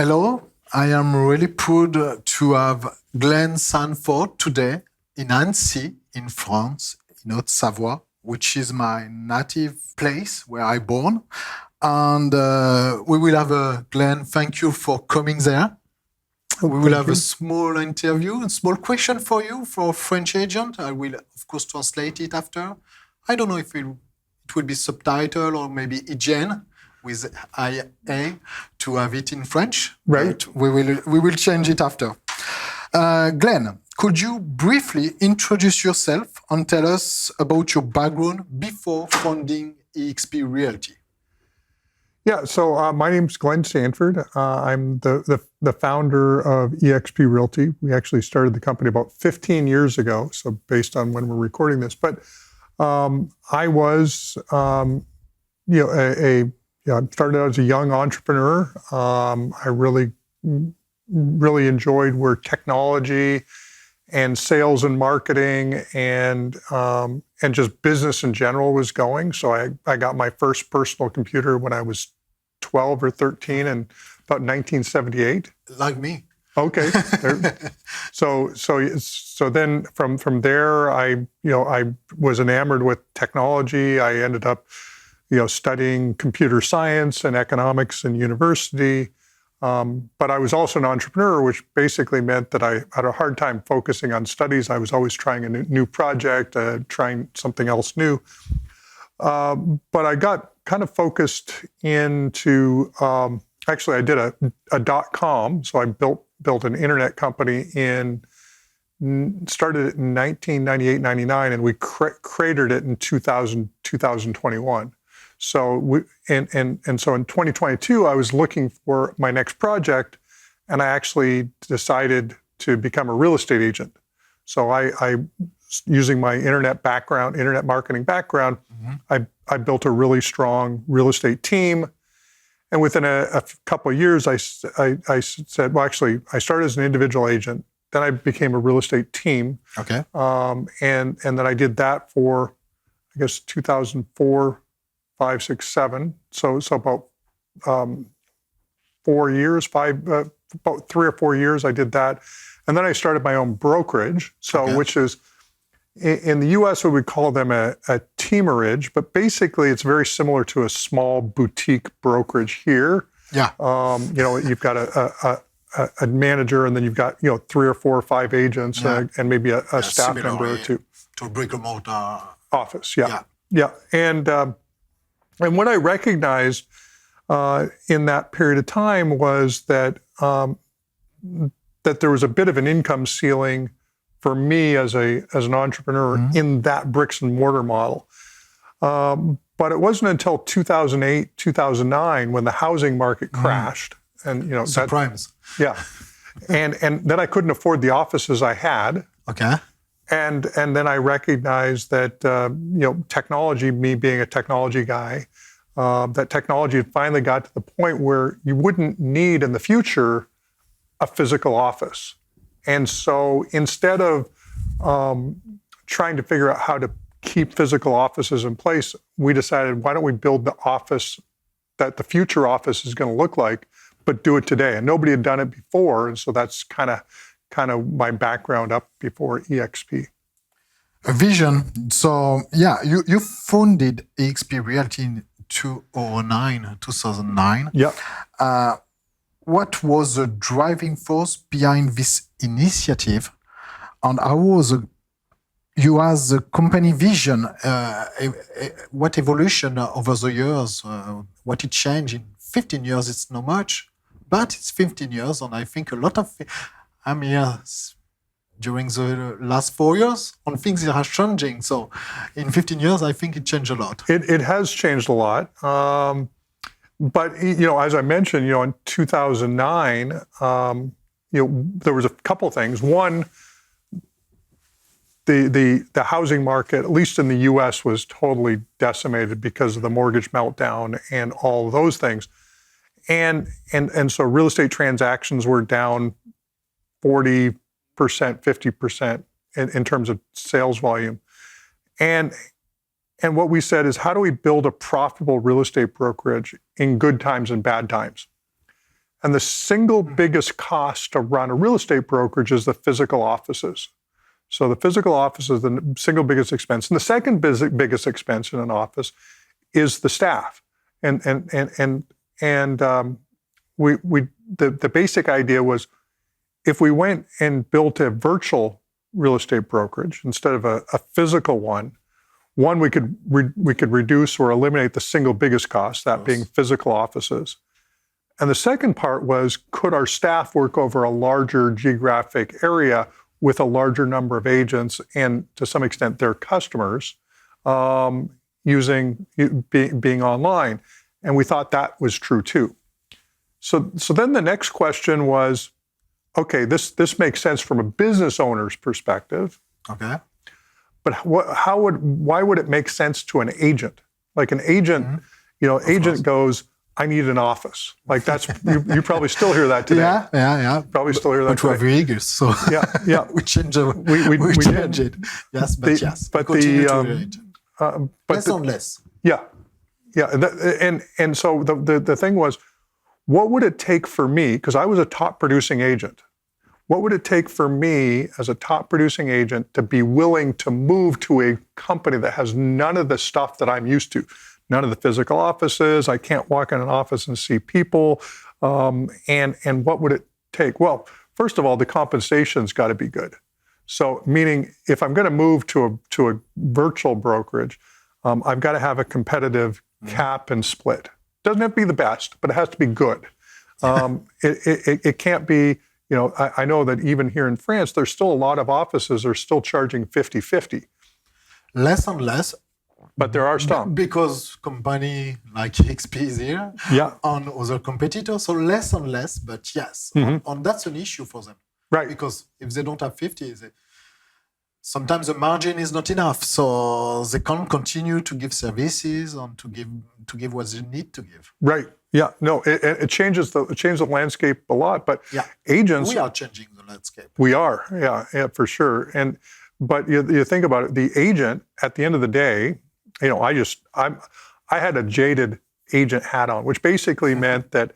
Hello, I am really proud to have Glenn Sanford today in Annecy, in France, in Haute-Savoie, which is my native place where I born. And we will have Glenn, thank you for coming there. We will have a small interview, a small question for you for French agent. I will, of course, translate it after. I don't know if it will be subtitle or maybe IGN with IA to have it in French. Right. We will change it after. Glenn, could you briefly introduce yourself and tell us about your background before founding eXp Realty? Yeah, so my name's Glenn Sanford. I'm the founder of eXp Realty. We actually started the company about 15 years ago, so based on when we're recording this. But I was, I started out as a young entrepreneur. I really enjoyed where technology and sales and marketing and just business in general was going. So I got my first personal computer when I was 12 or 13 in about 1978. Like me. Okay. So then from there, I was enamored with technology. I ended up, studying computer science and economics in university. But I was also an entrepreneur, which basically meant that I had a hard time focusing on studies. I was always trying a new project, trying something else new. But I got kind of focused into, actually I did a .com. So I built an internet company started it in 1998, 99, and we created it in 2021. So so in 2022, I was looking for my next project, and I actually decided to become a real estate agent. So I using my internet marketing background, I built a really strong real estate team. And within a couple of years, I said, well, actually, I started as an individual agent. Then I became a real estate team. Okay. And then I did that for, I guess, 2004, 5, 6, 7. So about 4 years, about 3 or 4 years I did that. And then I started my own brokerage. So which is, in the U.S., we would call them a teamerage, but basically it's very similar to a small boutique brokerage here. Yeah. You've got a manager, and then you've got 3 or 4 or 5 agents, and maybe a staff member or two. To a brick-and-mortar office. Yeah. And what I recognized in that period of time was that there was a bit of an income ceiling for me as an entrepreneur in that bricks and mortar model. But it wasn't until 2008, 2009 when the housing market crashed. And subprimes. Yeah. And then I couldn't afford the offices I had. Okay. And then I recognized that technology, me being a technology guy, that technology had finally got to the point where you wouldn't need in the future a physical office. And so instead of trying to figure out how to keep physical offices in place, we decided, why don't we build the office that the future office is going to look like, but do it today. And nobody had done it before. And so that's kind of my background up before eXp. A vision. So you founded eXp Realty in 2009. Yeah. What was the driving force behind this initiative, and how was you as a company vision? What evolution over the years? What it changed in 15 years? It's not much, but it's 15 years, and I think a lot of. I'm here during the last 4 years, and things are changing. So, in 15 years, I think it changed a lot. It has changed a lot. But, as I mentioned, in 2009, there was a couple of things. One, the housing market, at least in the U.S., was totally decimated because of the mortgage meltdown and all of those things. And so real estate transactions were down 40%, 50% in terms of sales volume. And what we said is, how do we build a profitable real estate brokerage in good times and bad times? And the single biggest cost to run a real estate brokerage is the physical offices. So the physical office is the single biggest expense. And the second biggest expense in an office is the staff. And the basic idea was, if we went and built a virtual real estate brokerage instead of a physical one, we could reduce or eliminate the single biggest cost, that being physical offices. And the second part was, could our staff work over a larger geographic area with a larger number of agents and, to some extent, their customers, being online? And we thought that was true too. So then the next question was, okay, this makes sense from a business owner's perspective. Okay. But why would it make sense to an agent? Like an agent, agent goes, I need an office. Like that's, you probably still hear that today. Yeah. Probably still hear that today. But we're eager, so yeah. we change it. We change it. Yes, but yes. But less and less. Yeah. And so the thing was, what would it take for me, because I was a top producing agent, what would it take for me as a top producing agent to be willing to move to a company that has none of the stuff that I'm used to? None of the physical offices. I can't walk in an office and see people. And what would it take? Well, first of all, the compensation's got to be good. So, meaning if I'm going to move to a virtual brokerage, I've got to have a competitive cap and split. Doesn't have to be the best, but it has to be good. It can't be. I know that even here in France, there's still a lot of offices are still charging 50-50. Less and less. But there are some. Because company like XP is here on other competitors, so less and less, but yes. And that's an issue for them. Right. Because if they don't have 50, sometimes the margin is not enough, so they can't continue to give services and to give what they need to give. Right. Yeah. No, it changes the landscape a lot, but agents... We are changing the landscape. We are. Yeah, for sure. But you think about it, the agent, at the end of the day, I had a jaded agent hat on, which basically meant that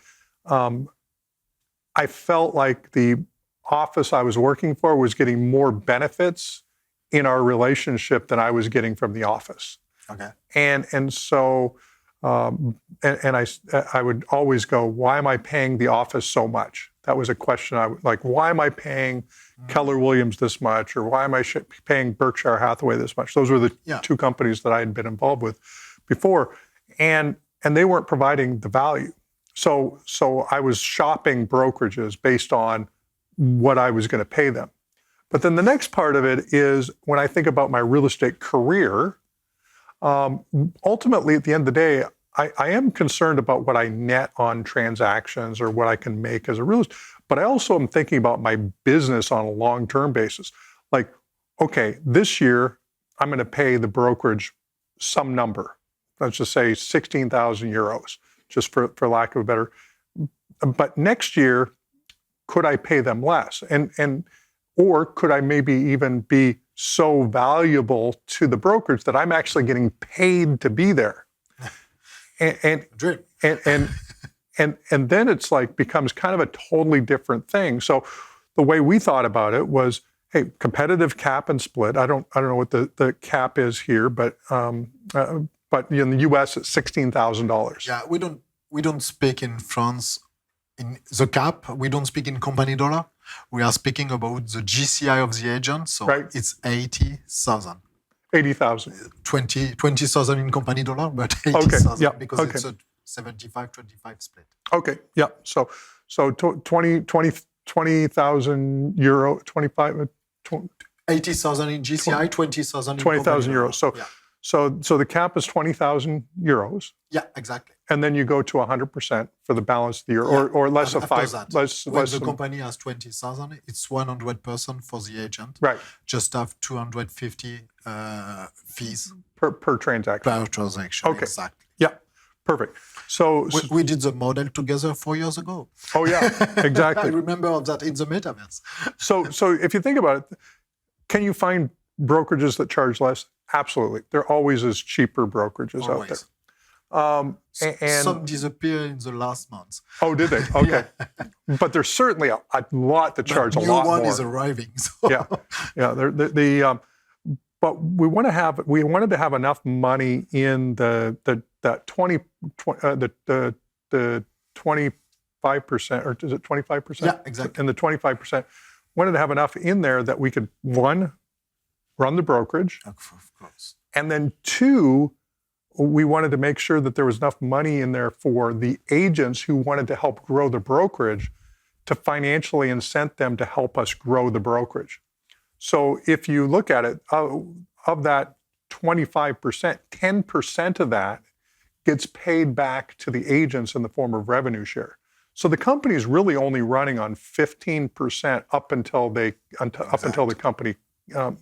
I felt like the office I was working for was getting more benefits in our relationship than I was getting from the office. Okay. And so I would always go, why am I paying the office so much? That was a question why am I paying Keller Williams this much, or why am I paying Berkshire Hathaway this much? Those were the two companies that I had been involved with before, and they weren't providing the value. So I was shopping brokerages based on what I was going to pay them. But then the next part of it is, when I think about my real estate career, ultimately at the end of the day, I am concerned about what I net on transactions or what I can make as a realtor, but I also am thinking about my business on a long-term basis. Like, okay, this year I'm going to pay the brokerage some number. Let's just say 16,000 euros, just for lack of a better. But next year, could I pay them less? Or could I maybe even be so valuable to the brokerage that I'm actually getting paid to be there? And then it's like becomes kind of a totally different thing. So the way we thought about it was, hey, competitive cap and split. I don't know what the cap is here, but in the U.S. it's $16,000. Yeah, we don't speak in France in the cap. We don't speak in company dollar. We are speaking about the GCI of the agent. So it's 80,000. 80,000. 20,000 in company dollar, but 80,000 because it's a 75-25 split. Okay, yeah. So 20,000 euro, 25. 80,000 in GCI, 20,000 in 20,000 euros. So the cap is 20,000 euros. Yeah, exactly. And then you go to 100% for the balance of the year, or less of five. When the company has 20,000, it's 100% for the agent. Right. Just have 250 fees per transaction. Per transaction. Okay. Exactly. Yeah. Perfect. So we did the model together 4 years ago. Oh yeah, exactly. I remember that in the metaverse. So if you think about it, can you find brokerages that charge less? Absolutely. There always is cheaper brokerages out there. And some disappear in the last month. oh, did they? Okay. But there's certainly a lot that charge a lot more. New one is arriving. So. Yeah. But we wanted to have enough money in the 25%, or is it 25%? Yeah, exactly. In the 25%, wanted to have enough in there that we could, one, run the brokerage. Of course. And then two, we wanted to make sure that there was enough money in there for the agents who wanted to help grow the brokerage to financially incent them to help us grow the brokerage. So if you look at it, of that 25%, 10% of that gets paid back to the agents in the form of revenue share. So the company is really only running on 15% up until the company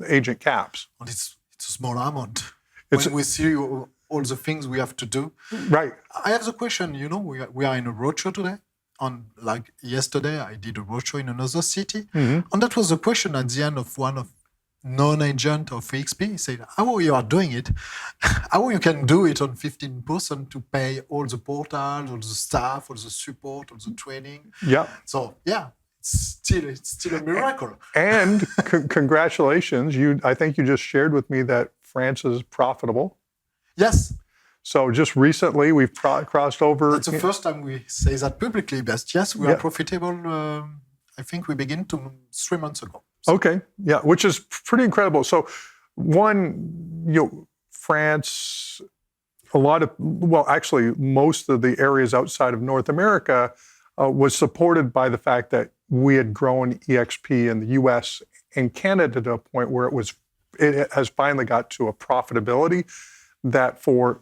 agent caps. And it's a small amount. When we see all the things we have to do. Right. I have the question, we are in a roadshow today. Like yesterday, I did a roadshow in another city. And that was the question at the end of one of non-agent of EXP. He said, how you are doing it? How you can do it on 15% to pay all the portals, all the staff, all the support, all the training? Yeah. So, yeah, it's still a miracle. And congratulations. I think you just shared with me that France is profitable. Yes. So just recently, we've crossed over. That's the first time we say that publicly, but yes, we are profitable. I think we began 3 months ago. So. Okay, yeah, which is pretty incredible. So one, France, actually most of the areas outside of North America was supported by the fact that we had grown EXP in the US and Canada to a point where it has finally got to a profitability that for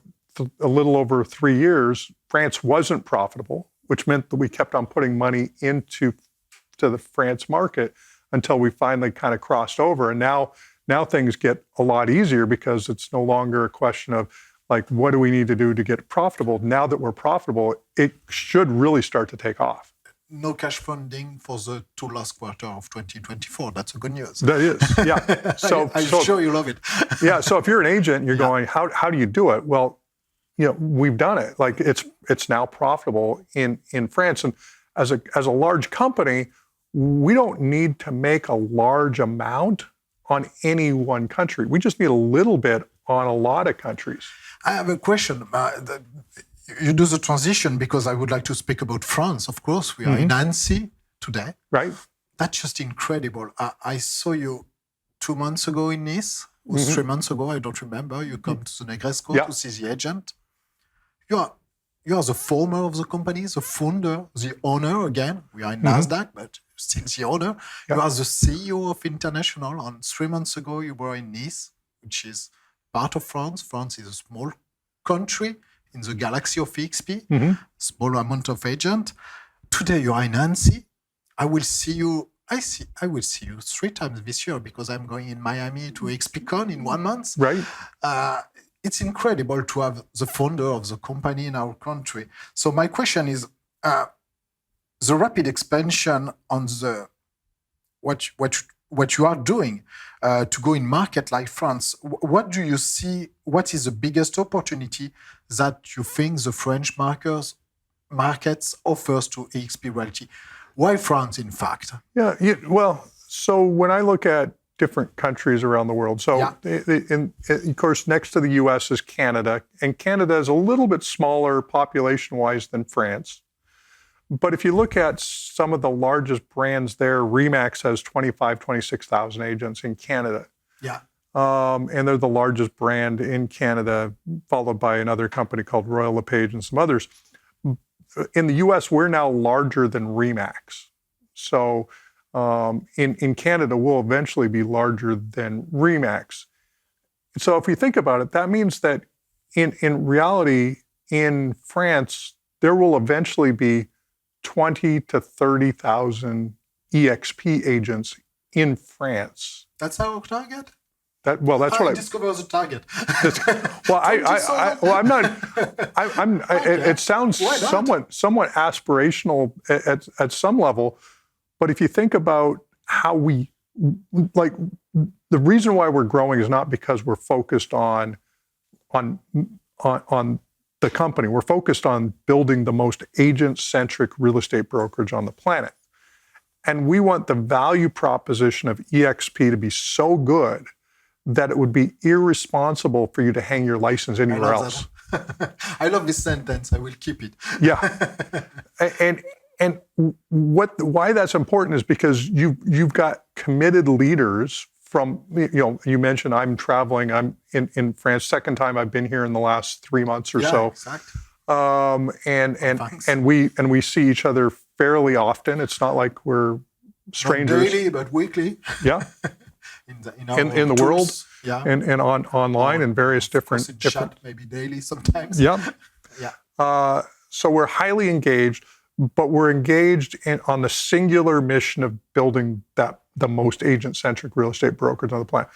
a little over 3 years, France wasn't profitable, which meant that we kept on putting money into the France market until we finally kind of crossed over. And now things get a lot easier because it's no longer a question of like, what do we need to do to get profitable? Now that we're profitable, it should really start to take off. No cash funding for the last quarter of 2024. That's a good news. That is, yeah. So I'm sure you love it. Yeah. So if you're an agent, you're going, how do you do it? Well, we've done it. Like it's now profitable in France, and as a large company, we don't need to make a large amount on any one country. We just need a little bit on a lot of countries. I have a question. You do the transition because I would like to speak about France. Of course, we are in Annecy today. Right. That's just incredible. I saw you 2 months ago in Nice, or 3 months ago, I don't remember. You come to the Negresco to see the agent. You are the former of the company, the founder, the owner again. We are in NASDAQ, but still the owner. You are the CEO of International. And 3 months ago, you were in Nice, which is part of France. France is a small country in the galaxy of EXP, small amount of agent. Today, you are in Annecy. I will see you 3 times this year because I'm going in Miami to EXPCon in 1 month. Right. It's incredible to have the founder of the company in our country. So my question is, the rapid expansion on what you are doing to go in market like France, what do you see? What is the biggest opportunity that you think the French markets offers to EXP Realty? Why France, in fact? Yeah. Well, so when I look at different countries around the world. So, of course, next to the U.S. is Canada, and Canada is a little bit smaller population-wise than France. But if you look at some of the largest brands there, RE/MAX has 26,000 agents in Canada. Yeah. And they're the largest brand in Canada, followed by another company called Royal LePage and some others. In the U.S., we're now larger than RE/MAX. So, in Canada, we'll eventually be larger than RE/MAX. So if you think about it, that means that in reality, in France, there will eventually be 20 to 30,000 EXP agents in France. That's our target? That's what I discover the target. I'm not. It sounds somewhat aspirational at some level. But if you think about how the reason why we're growing is not because we're focused on the company. We're focused on building the most agent-centric real estate brokerage on the planet. And we want the value proposition of EXP to be so good that it would be irresponsible for you to hang your license anywhere else. I love this sentence. I will keep it. Yeah. And why that's important is because you've got committed leaders from, you mentioned I'm traveling. I'm in France. Second time I've been here in the last 3 months or so. Exactly. And we see each other fairly often. It's not like we're strangers. Not daily, but weekly. Yeah. in the world. Yeah. And online in various different chat, maybe daily sometimes. Yeah. Yeah. So we're highly engaged, but we're engaged on the singular mission of building the most agent-centric real estate brokerage on the planet.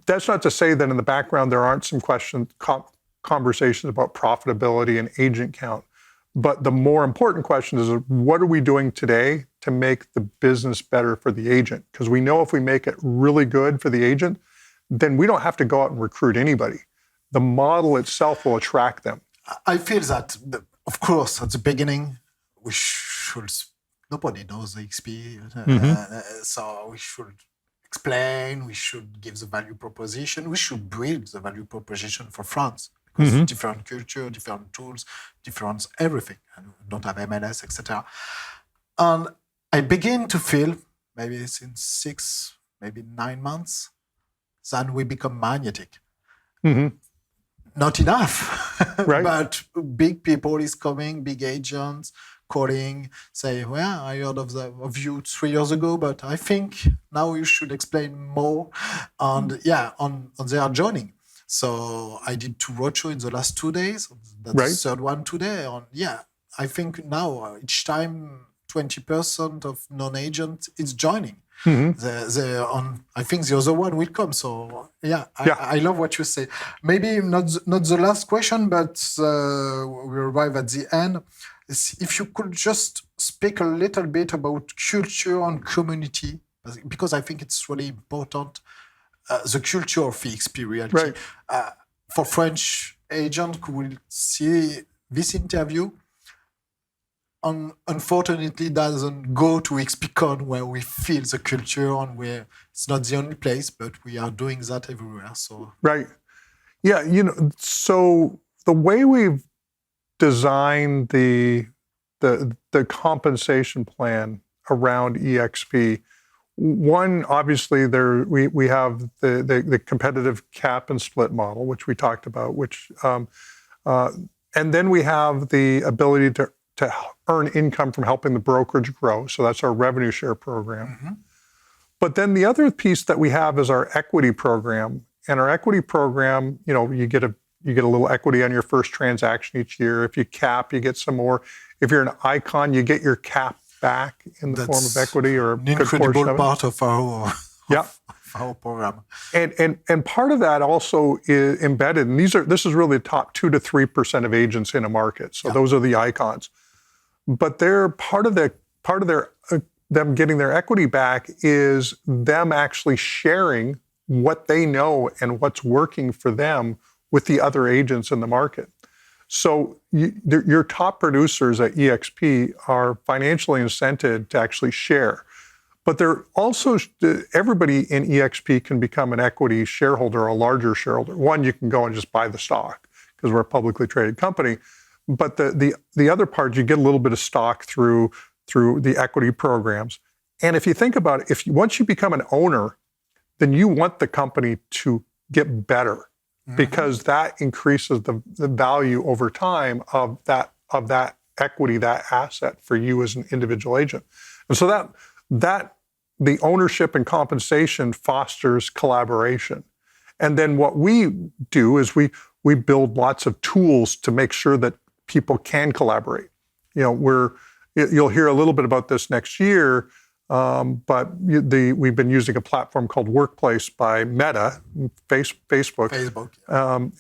That's not to say that in the background there aren't some conversations about profitability and agent count. But the more important question is, what are we doing today to make the business better for the agent? Because we know if we make it really good for the agent, then we don't have to go out and recruit anybody. The model itself will attract them. I feel that, of course, at the beginning, nobody knows the XP. So we should explain, we should give the value proposition, we should build the value proposition for France. Because different culture, different tools, different everything. And we don't have MLS, etc. And I begin to feel, maybe since 6, maybe 9 months, then we become magnetic. Not enough, right. But big people is coming, big agents calling, say, well, I heard of you 3 years ago, but I think now you should explain more. And on their joining. So I did 2 roadshows in the last 2 days. That's right. The third one today. I think now each time 20% of non-agent is joining. I think the other one will come. So I love what you say. Maybe not the last question, but we arrive at the end. If you could just speak a little bit about culture and community, because I think it's really important. The culture of EXP reality. Right. For French agents who will see this interview, unfortunately doesn't go to EXPCon where we feel the culture and where it's not the only place, but we are doing that everywhere. So right. Yeah, so the way we've designed the compensation plan around EXP, one, obviously, we have the competitive cap and split model, which we talked about, and then we have the ability to earn income from helping the brokerage grow. So that's our revenue share program. But then the other piece that we have is our equity program. And our equity program, you get a little equity on your first transaction each year. If you cap, you get some more. If you're an icon, you get your cap back in the form of equity or an incredible part of our program. And part of that also is embedded, and this is really the top 2 to 3% of agents in a market. So those are the icons. But they're part of them getting their equity back is them actually sharing what they know and what's working for them with the other agents in the market. So your top producers at EXP are financially incented to actually share. But they're also, everybody in EXP can become an equity shareholder or a larger shareholder. One, you can go and just buy the stock because we're a publicly traded company. But the other part, you get a little bit of stock through the equity programs. And if you think about it, once you become an owner, then you want the company to get better. Because that increases the value over time of that equity, that asset for you as an individual agent. And so that the ownership and compensation fosters collaboration. And then what we do is we build lots of tools to make sure that people can collaborate. You'll hear a little bit about this next year. But we've been using a platform called Workplace by Meta, Facebook,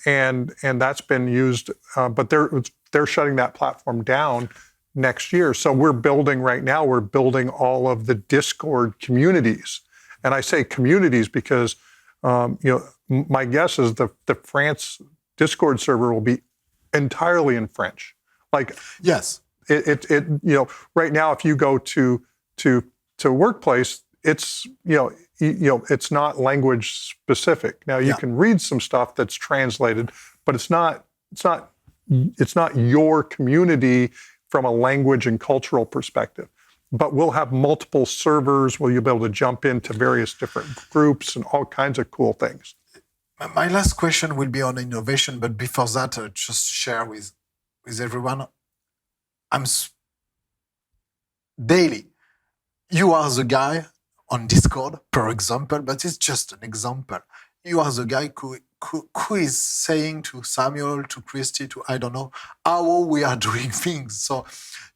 and that's been used. But they're shutting that platform down next year. So we're building all of the Discord communities, and I say communities because my guess is the Discord server will be entirely in French. Like, Yes. Right now, if you go to a workplace, it's it's not language specific. Now you can read some stuff that's translated, but it's not your community from a language and cultural perspective. But we'll have multiple servers where you'll be able to jump into various different groups and all kinds of cool things. My last question will be on innovation, but before that, just share with everyone. Daily. You are the guy on Discord, for example, but it's just an example. You are the guy who is saying to Samuel, to Christy, to I don't know, how we are doing things. So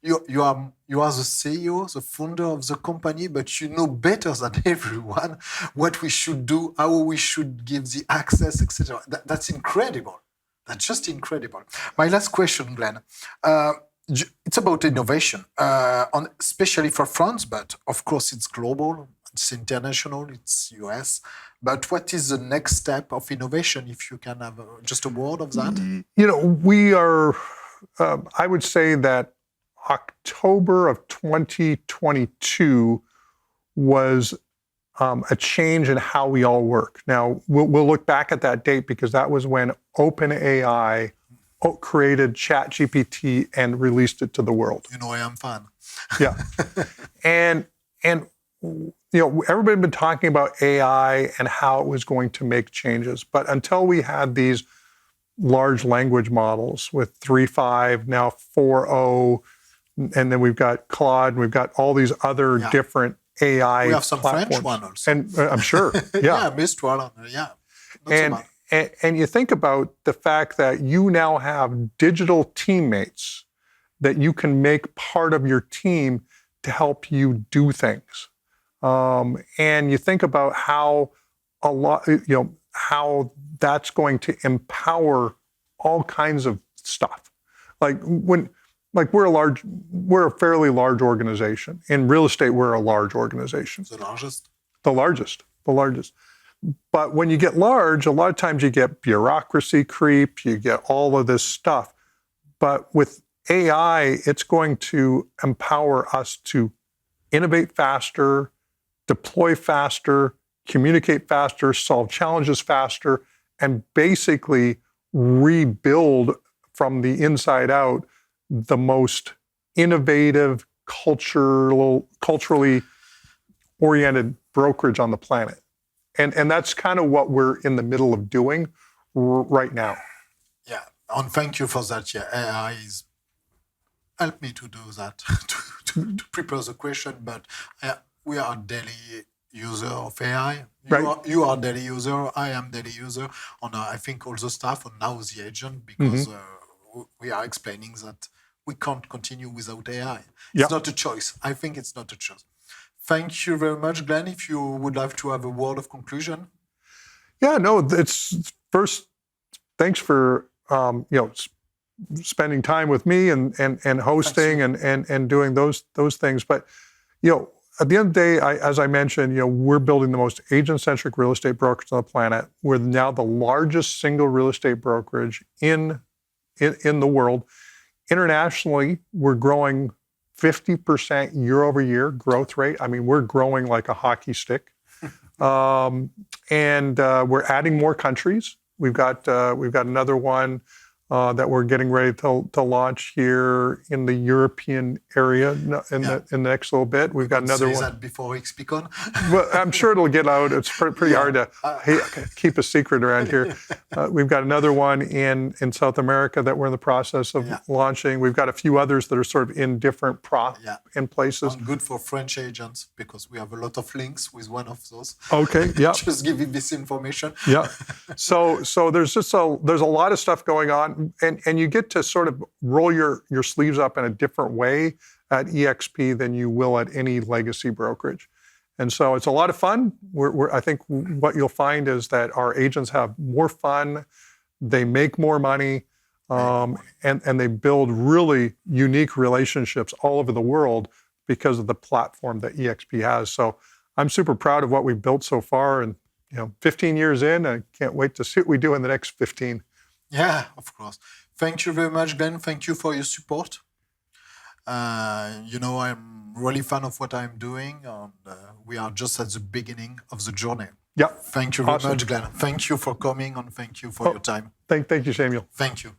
you are the CEO, the founder of the company, but you know better than everyone what we should do, how we should give the access, etc. That's incredible. That's just incredible. My last question, Glenn. It's about innovation, especially for France, but of course it's global, it's international, it's US. But what is the next step of innovation, if you can have just a word of that? We are, I would say that October of 2022 was a change in how we all work. Now, we'll look back at that date because that was when OpenAI created ChatGPT and released it to the world. I am fan. Yeah. And everybody had been talking about AI and how it was going to make changes. But until we had these large language models with 3.5, now 4.0, and then we've got Claude, and we've got all these other different AI We have some platforms. French one also. And I'm sure. Yeah. Mistral. Yeah. Not so And, bad. and you think about the fact that you now have digital teammates that you can make part of your team to help you do things. And you think about how how that's going to empower all kinds of stuff. We're a fairly large organization. In real estate, we're a large organization. The largest? The largest. But when you get large, a lot of times you get bureaucracy creep, you get all of this stuff. But with AI, it's going to empower us to innovate faster, deploy faster, communicate faster, solve challenges faster, and basically rebuild from the inside out the most innovative, culturally oriented brokerage on the planet. And that's kind of what we're in the middle of doing right now. Yeah, and thank you for that. Yeah, AI is help me to do that, to prepare the question, but we are daily user of AI. You are daily user, I am daily user, and I think all the staff and now the agent, because we are explaining that we can't continue without AI. It's not a choice. I think it's not a choice. Thank you very much, Glenn. If you would like to have a word of conclusion. Yeah, no, it's first, thanks for spending time with me and hosting and doing those things. But at the end of the day, as I mentioned, we're building the most agent-centric real estate brokerage on the planet. We're now the largest single real estate brokerage in the world. Internationally, we're growing 50% year over year growth rate. I mean, we're growing like a hockey stick. And we're adding more countries. We've got another one that we're getting ready to launch here in the European area in the next little bit. We've got another one. That before we speak on. Well, I'm sure it'll get out. It's pretty hard to keep a secret around here. We've got another one in South America that we're in the process of launching. We've got a few others that are sort of in different in places. And good for French agents because we have a lot of links with one of those. Okay. Yeah. Just giving this information. Yeah. So there's a lot of stuff going on. And you get to sort of roll your sleeves up in a different way at EXP than you will at any legacy brokerage. And so it's a lot of fun. I think what you'll find is that our agents have more fun, they make more money, and they build really unique relationships all over the world because of the platform that EXP has. So I'm super proud of what we've built so far. And 15 years in, I can't wait to see what we do in the next 15. Yeah, of course. Thank you very much, Glenn. Thank you for your support. I'm really fan of what I'm doing, and we are just at the beginning of the journey. Yeah. Thank you very Awesome. much, Glenn. Thank you for coming, and thank you for your time. Thank you, Samuel. Thank you.